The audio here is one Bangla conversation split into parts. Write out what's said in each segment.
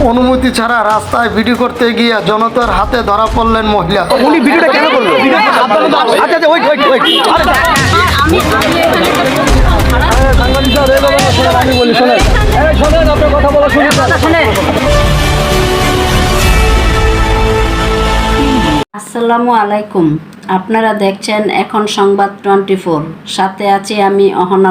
অনুমতি ছাড়া রাস্তায় ভিডিও করতে গিয়ে জনতার হাতে ধরা পড়লেন মহিলা। উনি ভিডিওটা কেন করলো? আচ্ছা আচ্ছা ওয়েট ওয়েট ওয়েট আমি বলি শোনেন শোনেন আপনার কথা বলা শুনে। আসসালামু আলাইকুম, আপনারা দেখছেন এখন সংবাদ 24, সাথে আছি আমি অহনা।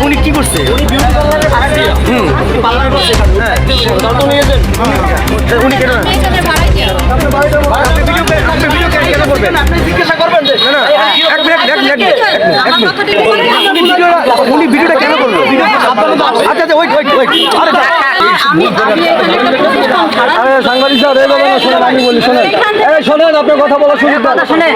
উনি কি করছে? উনি কেন জিজ্ঞাসা করবেন? উনি ভিডিওটা কেন করলো? আচ্ছা আচ্ছা ওয়েট ওয়েট ওয়েট সাংবাদিক স্যার আমি বলি শোনেন শোনেন আপনার কথা বলা শুনে।